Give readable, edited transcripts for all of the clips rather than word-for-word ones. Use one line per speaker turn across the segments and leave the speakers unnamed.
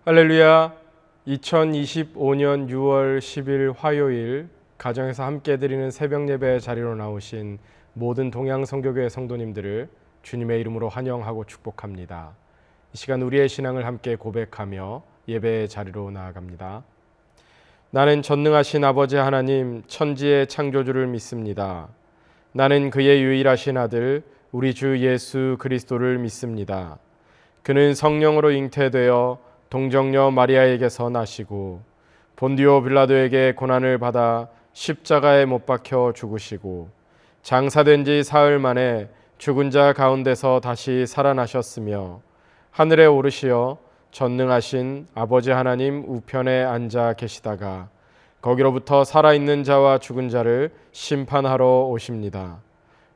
할렐루야. 2025년 6월 10일 화요일 가정에서 함께 드리는 새벽 예배 자리로 나오신 모든 동양선교교회 성도님들을 주님의 이름으로 환영하고 축복합니다. 이 시간 우리의 신앙을 함께 고백하며 예배의 자리로 나아갑니다. 나는 전능하신 아버지 하나님 천지의 창조주를 믿습니다. 나는 그의 유일하신 아들 우리 주 예수 그리스도를 믿습니다. 그는 성령으로 잉태되어 동정녀 마리아에게서 나시고 본디오 빌라도에게 고난을 받아 십자가에 못 박혀 죽으시고 장사된 지 사흘 만에 죽은 자 가운데서 다시 살아나셨으며 하늘에 오르시어 전능하신 아버지 하나님 우편에 앉아 계시다가 거기로부터 살아있는 자와 죽은 자를 심판하러 오십니다.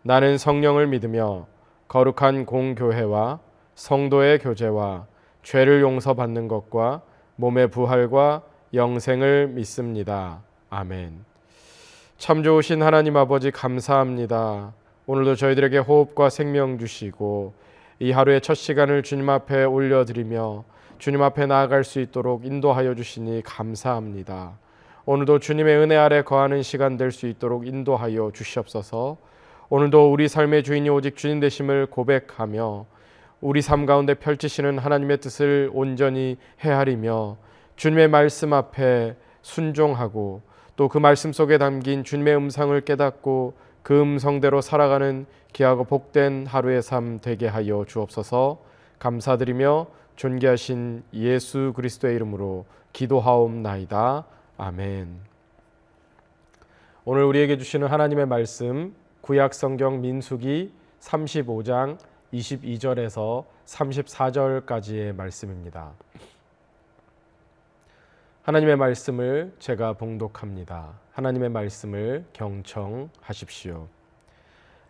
나는 성령을 믿으며 거룩한 공교회와 성도의 교제와 죄를 용서받는 것과 몸의 부활과 영생을 믿습니다. 아멘. 참 좋으신 하나님 아버지 감사합니다. 오늘도 저희들에게 호흡과 생명 주시고 이 하루의 첫 시간을 주님 앞에 올려드리며 주님 앞에 나아갈 수 있도록 인도하여 주시니 감사합니다. 오늘도 주님의 은혜 아래 거하는 시간 될 수 있도록 인도하여 주시옵소서. 오늘도 우리 삶의 주인이 오직 주님 되심을 고백하며 우리 삶 가운데 펼치시는 하나님의 뜻을 온전히 헤아리며 주님의 말씀 앞에 순종하고 또 그 말씀 속에 담긴 주님의 음성을 깨닫고 그 음성대로 살아가는 귀하고 복된 하루의 삶 되게 하여 주옵소서. 감사드리며 존귀하신 예수 그리스도의 이름으로 기도하옵나이다. 아멘. 오늘 우리에게 주시는 하나님의 말씀 구약 성경 민수기 35장 22절에서 34절까지의 말씀입니다. 하나님의 말씀을 제가 봉독합니다. 하나님의 말씀을 경청하십시오.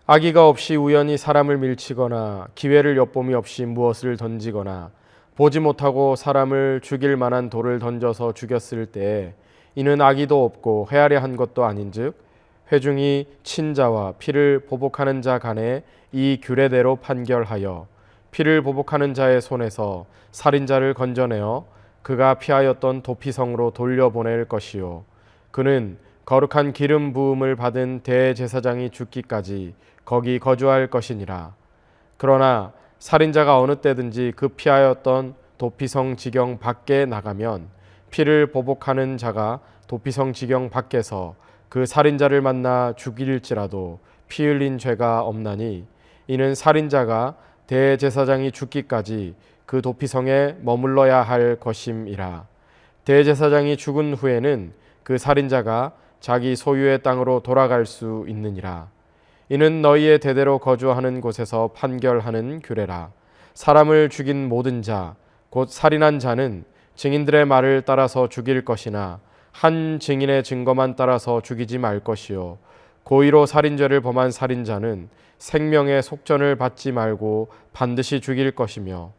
악의가 없이 우연히 사람을 밀치거나 기회를 엿봄이 없이 무엇을 던지거나 보지 못하고 사람을 죽일 만한 돌을 던져서 죽였을 때에 이는 악의도 없고 헤아려 한 것도 아닌즉 회중이 친자와 피를 보복하는 자 간에 이 규례대로 판결하여 피를 보복하는 자의 손에서 살인자를 건져내어 그가 피하였던 도피성으로 돌려보낼 것이요 그는 거룩한 기름 부음을 받은 대제사장이 죽기까지 거기 거주할 것이니라. 그러나 살인자가 어느 때든지 그 피하였던 도피성 지경 밖에 나가면 피를 보복하는 자가 도피성 지경 밖에서 그 살인자를 만나 죽일지라도 피 흘린 죄가 없나니 이는 살인자가 대제사장이 죽기까지 그 도피성에 머물러야 할 것임이라. 대제사장이 죽은 후에는 그 살인자가 자기 소유의 땅으로 돌아갈 수 있느니라. 이는 너희의 대대로 거주하는 곳에서 판결하는 규례라. 사람을 죽인 모든 자 곧 살인한 자는 증인들의 말을 따라서 죽일 것이나 한 증인의 증거만 따라서 죽이지 말 것이요 고의로 살인죄를 범한 살인자는 생명의 속전을 받지 말고 반드시 죽일 것이며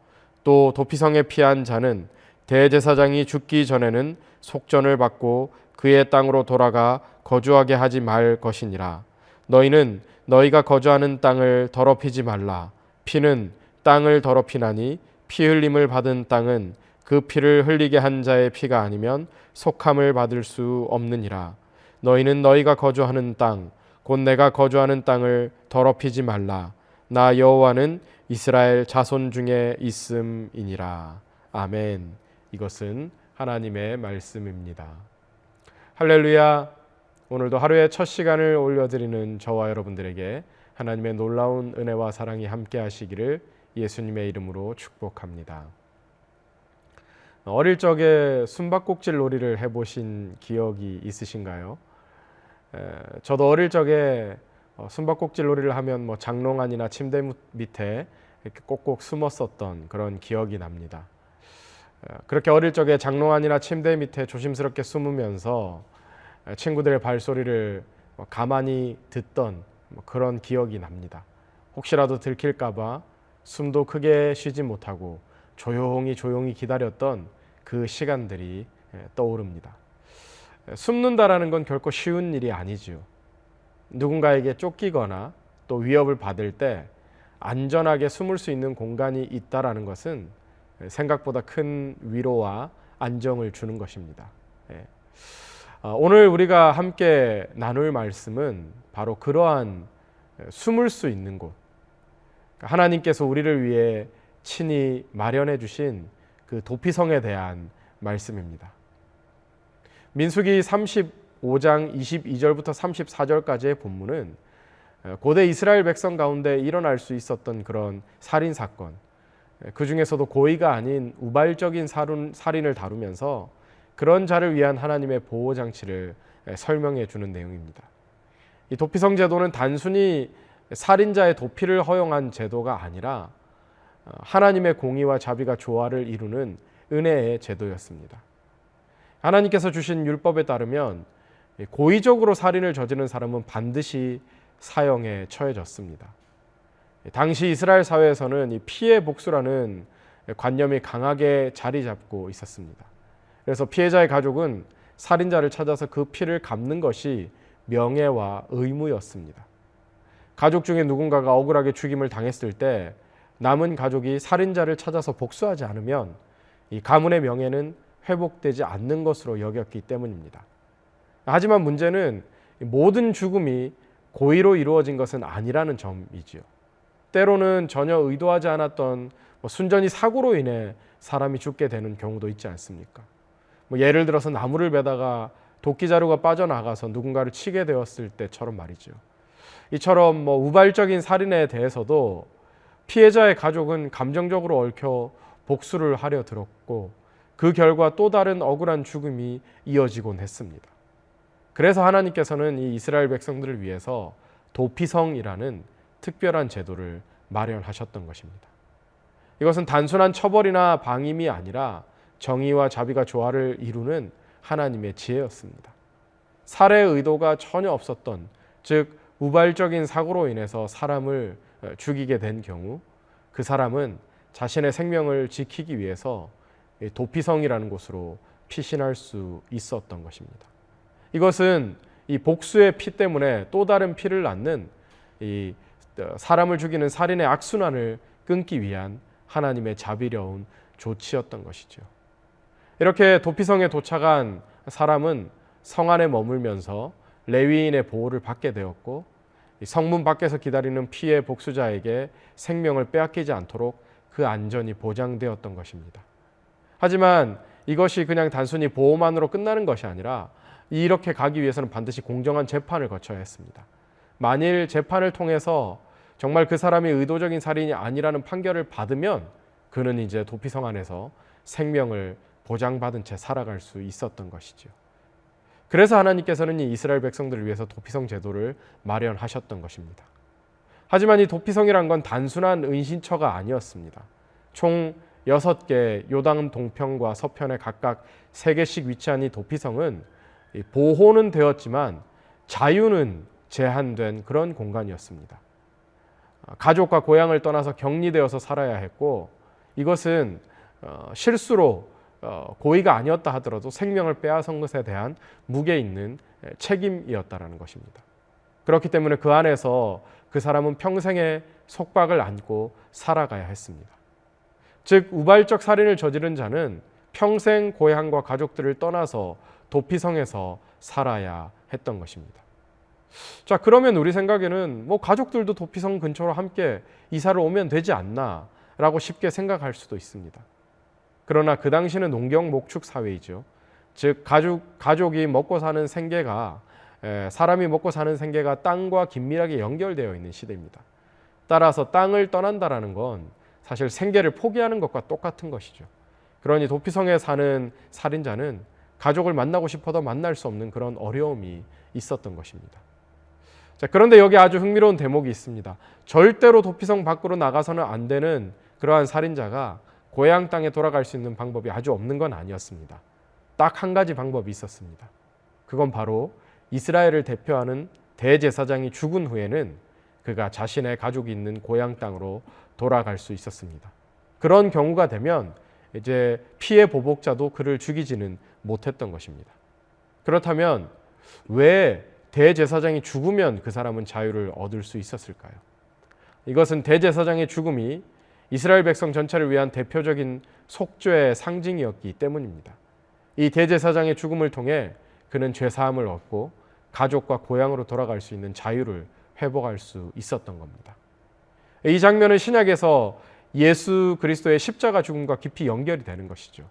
또 도피성에 피한 자는 대제사장이 죽기 전에는 속전을 받고 그의 땅으로 돌아가 거주하게 하지 말 것이니라. 너희는 너희가 거주하는 땅을 더럽히지 말라. 피는 땅을 더럽히나니 피 흘림을 받은 땅은 그 피를 흘리게 한 자의 피가 아니면 속함을 받을 수 없느니라. 너희는 너희가 거주하는 땅 곧 내가 거주하는 땅을 더럽히지 말라. 나 여호와는 이스라엘 자손 중에 있음이니라. 아멘. 이것은 하나님의 말씀입니다. 할렐루야. 오늘도 하루의 첫 시간을 올려드리는 저와 여러분들에게 하나님의 놀라운 은혜와 사랑이 함께 하시기를 예수님의 이름으로 축복합니다. 어릴 적에 숨바꼭질 놀이를 해보신 기억이 있으신가요? 저도 어릴 적에 숨바꼭질 놀이를 하면 장롱 안이나 침대 밑에 이렇게 꼭꼭 숨었었던 그런 기억이 납니다. 그렇게 어릴 적에 장롱 안이나 침대 밑에 조심스럽게 숨으면서 친구들의 발소리를 가만히 듣던 그런 기억이 납니다. 혹시라도 들킬까봐 숨도 크게 쉬지 못하고 조용히 기다렸던 그 시간들이 떠오릅니다. 숨는다라는 건 결코 쉬운 일이 아니죠. 누군가에게 쫓기거나 또 위협을 받을 때 안전하게 숨을 수 있는 공간이 있다라는 것은 생각보다 큰 위로와 안정을 주는 것입니다. 오늘 우리가 함께 나눌 말씀은 바로 그러한 숨을 수 있는 곳, 하나님께서 우리를 위해 친히 마련해 주신 그 도피성에 대한 말씀입니다. 민수기 35장 22절부터 34절까지의 본문은 고대 이스라엘 백성 가운데 일어날 수 있었던 그런 살인 사건, 그 중에서도 고의가 아닌 우발적인 살인을 다루면서 그런 자를 위한 하나님의 보호 장치를 설명해 주는 내용입니다. 이 도피성 제도는 단순히 살인자의 도피를 허용한 제도가 아니라 하나님의 공의와 자비가 조화를 이루는 은혜의 제도였습니다. 하나님께서 주신 율법에 따르면 고의적으로 살인을 저지른 사람은 반드시 사형에 처해졌습니다. 당시 이스라엘 사회에서는 이 피해 복수라는 관념이 강하게 자리 잡고 있었습니다. 그래서 피해자의 가족은 살인자를 찾아서 그 피를 갚는 것이 명예와 의무였습니다. 가족 중에 누군가가 억울하게 죽임을 당했을 때 남은 가족이 살인자를 찾아서 복수하지 않으면 이 가문의 명예는 회복되지 않는 것으로 여겼기 때문입니다. 하지만 문제는 모든 죽음이 고의로 이루어진 것은 아니라는 점이지요. 때로는 전혀 의도하지 않았던 순전히 사고로 인해 사람이 죽게 되는 경우도 있지 않습니까? 예를 들어서 나무를 베다가 도끼자루가 빠져나가서 누군가를 치게 되었을 때처럼 말이죠. 이처럼 우발적인 살인에 대해서도 피해자의 가족은 감정적으로 얽혀 복수를 하려 들었고 그 결과 또 다른 억울한 죽음이 이어지곤 했습니다. 그래서 하나님께서는 이 이스라엘 백성들을 위해서 도피성이라는 특별한 제도를 마련하셨던 것입니다. 이것은 단순한 처벌이나 방임이 아니라 정의와 자비가 조화를 이루는 하나님의 지혜였습니다. 살해의 의도가 전혀 없었던, 즉 우발적인 사고로 인해서 사람을 죽이게 된 경우 그 사람은 자신의 생명을 지키기 위해서 도피성이라는 곳으로 피신할 수 있었던 것입니다. 이것은 이 복수의 피 때문에 또 다른 피를 낳는 이 사람을 죽이는 살인의 악순환을 끊기 위한 하나님의 자비로운 조치였던 것이죠. 이렇게 도피성에 도착한 사람은 성 안에 머물면서 레위인의 보호를 받게 되었고 성문 밖에서 기다리는 피해 복수자에게 생명을 빼앗기지 않도록 그 안전이 보장되었던 것입니다. 하지만 이것이 그냥 단순히 보호만으로 끝나는 것이 아니라 이렇게 가기 위해서는 반드시 공정한 재판을 거쳐야 했습니다. 만일 재판을 통해서 정말 그 사람이 의도적인 살인이 아니라는 판결을 받으면 그는 이제 도피성 안에서 생명을 보장받은 채 살아갈 수 있었던 것이죠. 그래서 하나님께서는 이 이스라엘 백성들을 위해서 도피성 제도를 마련하셨던 것입니다. 하지만 이 도피성이란 건 단순한 은신처가 아니었습니다. 총 6개 요단 동편과 서편에 각각 3개씩 위치한 이 도피성은 보호는 되었지만 자유는 제한된 그런 공간이었습니다. 가족과 고향을 떠나서 격리되어서 살아야 했고 이것은 실수로 고의가 아니었다 하더라도 생명을 빼앗은 것에 대한 무게 있는 책임이었다라는 것입니다. 그렇기 때문에 그 안에서 그 사람은 평생의 속박을 안고 살아가야 했습니다. 즉 우발적 살인을 저지른 자는 평생 고향과 가족들을 떠나서 도피성에서 살아야 했던 것입니다. 자, 그러면 우리 생각에는 가족들도 도피성 근처로 함께 이사를 오면 되지 않나 라고 쉽게 생각할 수도 있습니다. 그러나 그 당시는 농경 목축 사회이죠. 즉 가족이 먹고 사는 생계가 사람이 먹고 사는 생계가 땅과 긴밀하게 연결되어 있는 시대입니다. 따라서 땅을 떠난다라는 건 사실 생계를 포기하는 것과 똑같은 것이죠. 그러니 도피성에 사는 살인자는 가족을 만나고 싶어도 만날 수 없는 그런 어려움이 있었던 것입니다. 자, 그런데 여기 아주 흥미로운 대목이 있습니다. 절대로 도피성 밖으로 나가서는 안 되는 그러한 살인자가 고향 땅에 돌아갈 수 있는 방법이 아주 없는 건 아니었습니다. 딱 한 가지 방법이 있었습니다. 그건 바로 이스라엘을 대표하는 대제사장이 죽은 후에는 그가 자신의 가족이 있는 고향 땅으로 돌아갈 수 있었습니다. 그런 경우가 되면 이제 피해 보복자도 그를 죽이지는 못했던 것입니다. 그렇다면 왜 대제사장이 죽으면 그 사람은 자유를 얻을 수 있었을까요? 이것은 대제사장의 죽음이 이스라엘 백성 전체를 위한 대표적인 속죄의 상징이었기 때문입니다. 이 대제사장의 죽음을 통해 그는 죄사함을 얻고 가족과 고향으로 돌아갈 수 있는 자유를 회복할 수 있었던 겁니다. 이 장면은 신약에서 예수 그리스도의 십자가 죽음과 깊이 연결이 되는 것이죠.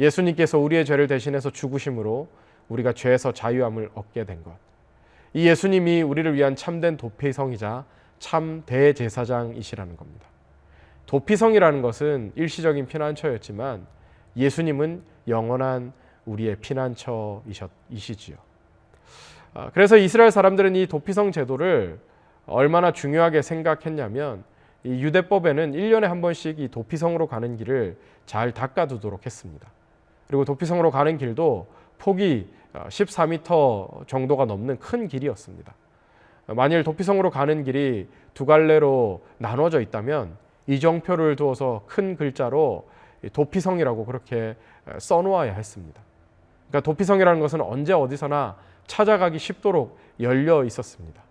예수님께서 우리의 죄를 대신해서 죽으심으로 우리가 죄에서 자유함을 얻게 된 것. 이 예수님이 우리를 위한 참된 도피성이자 참 대제사장이시라는 겁니다. 도피성이라는 것은 일시적인 피난처였지만 예수님은 영원한 우리의 피난처이시지요. 그래서 이스라엘 사람들은 이 도피성 제도를 얼마나 중요하게 생각했냐면 이 유대법에는 1년에 한 번씩 이 도피성으로 가는 길을 잘 닦아두도록 했습니다. 그리고 도피성으로 가는 길도 폭이 14m 정도가 넘는 큰 길이었습니다. 만일 도피성으로 가는 길이 두 갈래로 나눠져 있다면 이정표를 두어서 큰 글자로 도피성이라고 그렇게 써놓아야 했습니다. 그러니까 도피성이라는 것은 언제 어디서나 찾아가기 쉽도록 열려 있었습니다.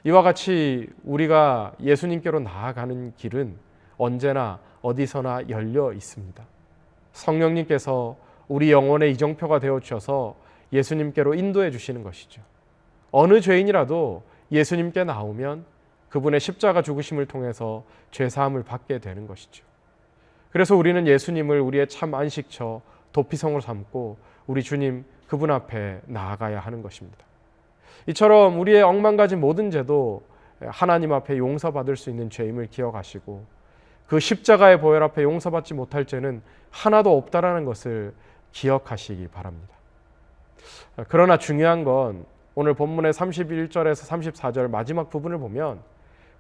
이와 같이 우리가 예수님께로 나아가는 길은 언제나 어디서나 열려 있습니다. 성령님께서 우리 영혼의 이정표가 되어 주셔서 예수님께로 인도해 주시는 것이죠. 어느 죄인이라도 예수님께 나오면 그분의 십자가 죽으심을 통해서 죄사함을 받게 되는 것이죠. 그래서 우리는 예수님을 우리의 참 안식처, 도피성으로 삼고 우리 주님 그분 앞에 나아가야 하는 것입니다. 이처럼 우리의 억만가지 모든 죄도 하나님 앞에 용서받을 수 있는 죄임을 기억하시고 그 십자가의 보혈 앞에 용서받지 못할 죄는 하나도 없다라는 것을 기억하시기 바랍니다. 그러나 중요한 건 오늘 본문의 31절에서 34절 마지막 부분을 보면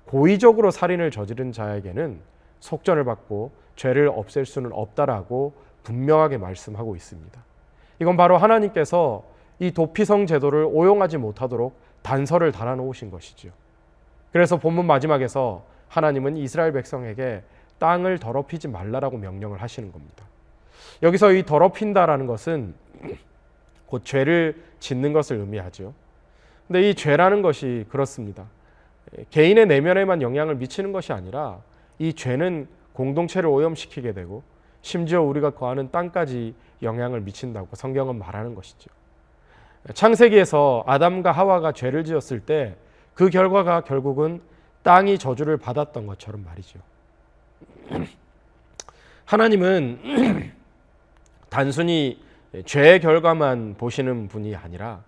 고의적으로 살인을 저지른 자에게는 속전을 받고 죄를 없앨 수는 없다라고 분명하게 말씀하고 있습니다. 이건 바로 하나님께서 이 도피성 제도를 오용하지 못하도록 단서를 달아놓으신 것이지요. 그래서 본문 마지막에서 하나님은 이스라엘 백성에게 땅을 더럽히지 말라라고 명령을 하시는 겁니다. 여기서 이 더럽힌다라는 것은 곧 죄를 짓는 것을 의미하죠. 근데 이 죄라는 것이 그렇습니다. 개인의 내면에만 영향을 미치는 것이 아니라 이 죄는 공동체를 오염시키게 되고 심지어 우리가 거하는 땅까지 영향을 미친다고 성경은 말하는 것이죠. 창세기에서 아담과 하와가 죄를 지었을 때 그 결과가 결국은 땅이 저주를 받았던 것처럼 말이죠. 하나님은 단순히 죄의 결과만 보시는 분이 아니라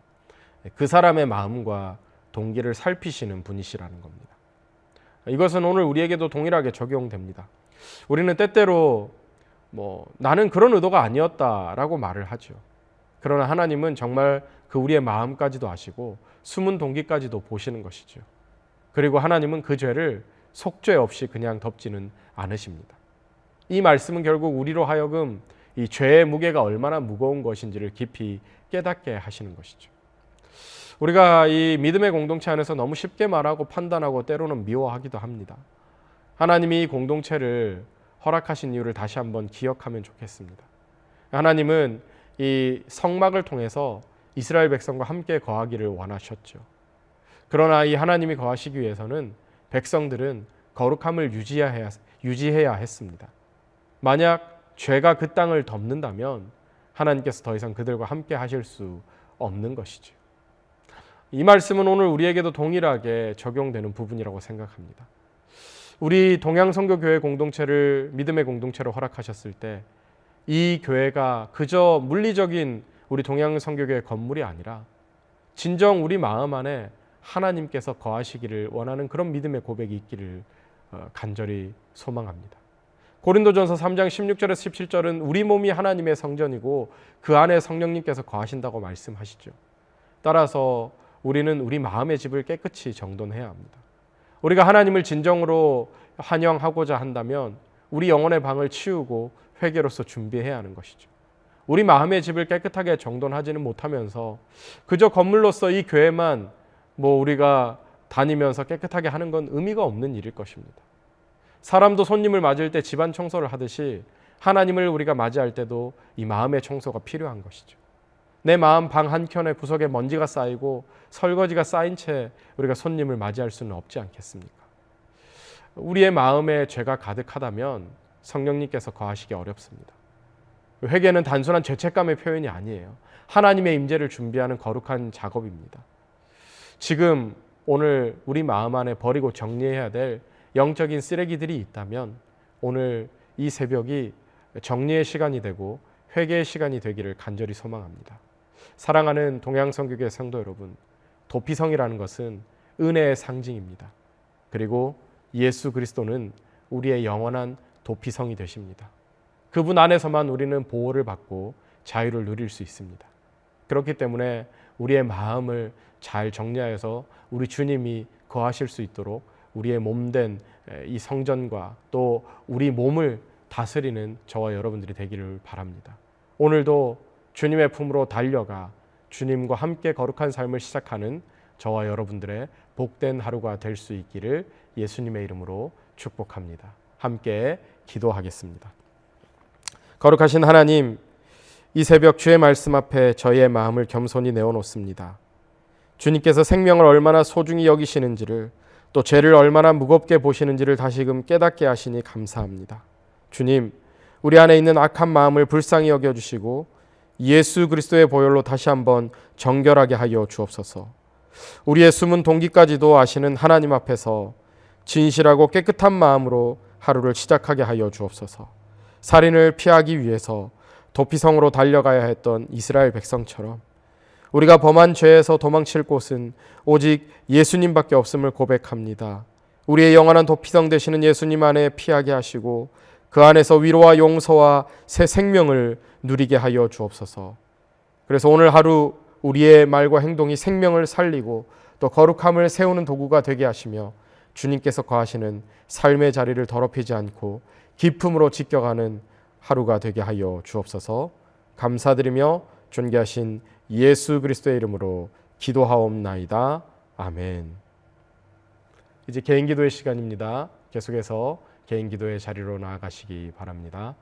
그 사람의 마음과 동기를 살피시는 분이시라는 겁니다. 이것은 오늘 우리에게도 동일하게 적용됩니다. 우리는 때때로 나는 그런 의도가 아니었다라고 말을 하죠. 그러나 하나님은 정말 그 우리의 마음까지도 아시고 숨은 동기까지도 보시는 것이죠. 그리고 하나님은 그 죄를 속죄 없이 그냥 덮지는 않으십니다. 이 말씀은 결국 우리로 하여금 이 죄의 무게가 얼마나 무거운 것인지를 깊이 깨닫게 하시는 것이죠. 우리가 이 믿음의 공동체 안에서 너무 쉽게 말하고 판단하고 때로는 미워하기도 합니다. 하나님이 이 공동체를 허락하신 이유를 다시 한번 기억하면 좋겠습니다. 하나님은 이 성막을 통해서 이스라엘 백성과 함께 거하기를 원하셨죠. 그러나 이 하나님이 거하시기 위해서는 백성들은 거룩함을 유지해야 했습니다. 만약 죄가 그 땅을 덮는다면 하나님께서 더 이상 그들과 함께 하실 수 없는 것이죠. 이 말씀은 오늘 우리에게도 동일하게 적용되는 부분이라고 생각합니다. 우리 동양선교교회 공동체를 믿음의 공동체로 허락하셨을 때 이 교회가 그저 물리적인 우리 동양선교교회 건물이 아니라 진정 우리 마음 안에 하나님께서 거하시기를 원하는 그런 믿음의 고백이 있기를 간절히 소망합니다. 고린도전서 3장 16절에서 17절은 우리 몸이 하나님의 성전이고 그 안에 성령님께서 거하신다고 말씀하시죠. 따라서 우리는 우리 마음의 집을 깨끗이 정돈해야 합니다. 우리가 하나님을 진정으로 환영하고자 한다면 우리 영혼의 방을 치우고 회개로서 준비해야 하는 것이죠. 우리 마음의 집을 깨끗하게 정돈하지는 못하면서 그저 건물로서 이 교회만 우리가 다니면서 깨끗하게 하는 건 의미가 없는 일일 것입니다. 사람도 손님을 맞을 때 집안 청소를 하듯이 하나님을 우리가 맞이할 때도 이 마음의 청소가 필요한 것이죠. 내 마음 방 한켠에 구석에 먼지가 쌓이고 설거지가 쌓인 채 우리가 손님을 맞이할 수는 없지 않겠습니까? 우리의 마음에 죄가 가득하다면 성령님께서 거하시기 어렵습니다. 회개는 단순한 죄책감의 표현이 아니에요. 하나님의 임재를 준비하는 거룩한 작업입니다. 지금 오늘 우리 마음 안에 버리고 정리해야 될 영적인 쓰레기들이 있다면 오늘 이 새벽이 정리의 시간이 되고 회개의 시간이 되기를 간절히 소망합니다. 사랑하는 동양성교회 성도 여러분, 도피성이라는 것은 은혜의 상징입니다. 그리고 예수 그리스도는 우리의 영원한 도피성이 되십니다. 그분 안에서만 우리는 보호를 받고 자유를 누릴 수 있습니다. 그렇기 때문에 우리의 마음을 잘 정리하여서 우리 주님이 거하실 수 있도록 우리의 몸된 이 성전과 또 우리 몸을 다스리는 저와 여러분들이 되기를 바랍니다. 오늘도 주님의 품으로 달려가 주님과 함께 거룩한 삶을 시작하는 저와 여러분들의 복된 하루가 될 수 있기를 예수님의 이름으로 축복합니다. 함께 기도하겠습니다. 거룩하신 하나님, 이 새벽 주의 말씀 앞에 저희의 마음을 겸손히 내어놓습니다. 주님께서 생명을 얼마나 소중히 여기시는지를, 또 죄를 얼마나 무겁게 보시는지를 다시금 깨닫게 하시니 감사합니다. 주님, 우리 안에 있는 악한 마음을 불쌍히 여겨주시고 예수 그리스도의 보혈로 다시 한번 정결하게 하여 주옵소서. 우리의 숨은 동기까지도 아시는 하나님 앞에서 진실하고 깨끗한 마음으로 하루를 시작하게 하여 주옵소서. 살인을 피하기 위해서 도피성으로 달려가야 했던 이스라엘 백성처럼 우리가 범한 죄에서 도망칠 곳은 오직 예수님밖에 없음을 고백합니다. 우리의 영원한 도피성 되시는 예수님 안에 피하게 하시고 그 안에서 위로와 용서와 새 생명을 누리게 하여 주옵소서. 그래서 오늘 하루 우리의 말과 행동이 생명을 살리고 또 거룩함을 세우는 도구가 되게 하시며 주님께서 거하시는 삶의 자리를 더럽히지 않고 기쁨으로 지켜가는 하루가 되게 하여 주옵소서. 감사드리며 존귀하신 예수 그리스도의 이름으로 기도하옵나이다. 아멘. 이제 개인 기도의 시간입니다. 계속해서 개인 기도의 자리로 나아가시기 바랍니다.